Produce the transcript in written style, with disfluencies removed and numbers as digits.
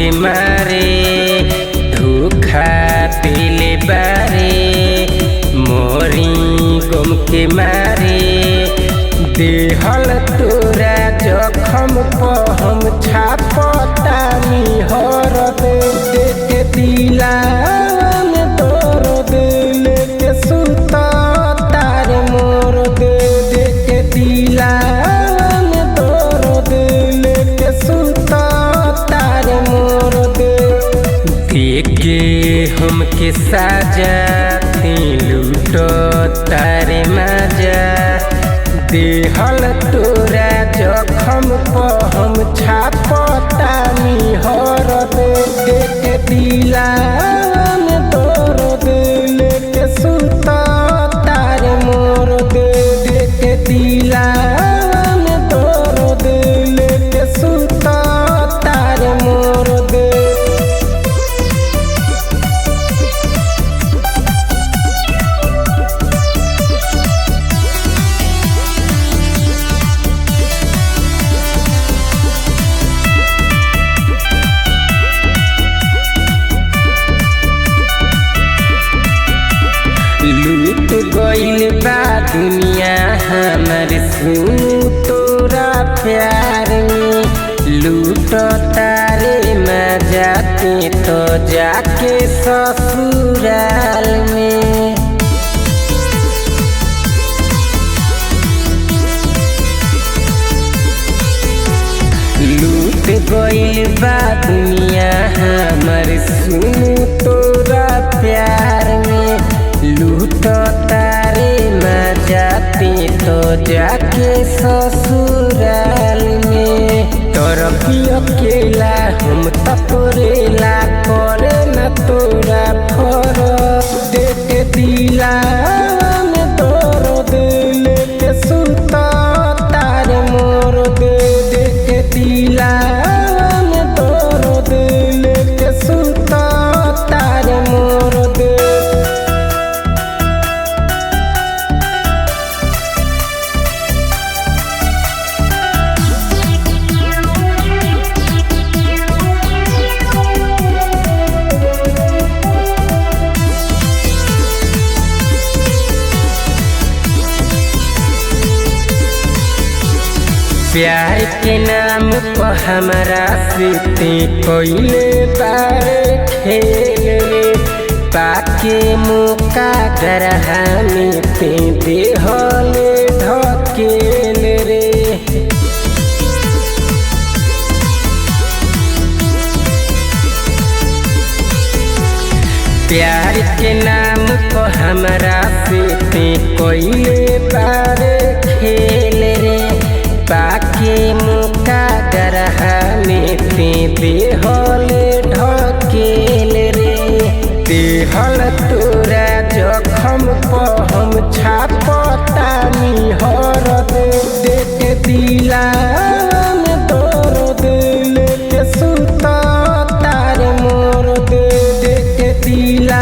के मारे धोखा दिले बारे मोरी गम के मारे देहल तोरा जखम पर हम छापतानी हर देखे दिला में दर्द लेके सुत तार मोर दे देखे दिला में दर्द लेके सुत तार मोर दे देखे हमके साजा लूट तारे मजा देहल तोरा जखम पर हम छापतानी हर देखे दिला में दर्द लेके सुत तार मोर दे देखे दिला में दर्द लेके सुत तार मोर दे। लूट गइल बा दुनिया हमर सुन तोरा प्यार में लूट तारे मजा ते तो जाके ससुराल में लूट गइल बा दुनिया हमर सुन तोरा प्यार में लूट तारे मजाते तो जाके ससुराल में तरफी अकेला हम तोरेला करे न तोरा फरक देखे दिला में दर्द लेके सुत तार मोर दे देखे दिला में दर्द लेके सुत तार मोर दे। प्यार के नाम पर हमारा सीते कोइले बारे खेल रे पाके मौका गरहा में ते देहले ढकेल रे प्यार के नाम पर हमारा सीते कोइले बारे खेल रे पाके मौका गरहा में ते देहले ढकेल रे देहल तोरा जखम पर हम छापतानी हर देखे दिला में दर्द लेके सुत तार मोर दे देखे दिला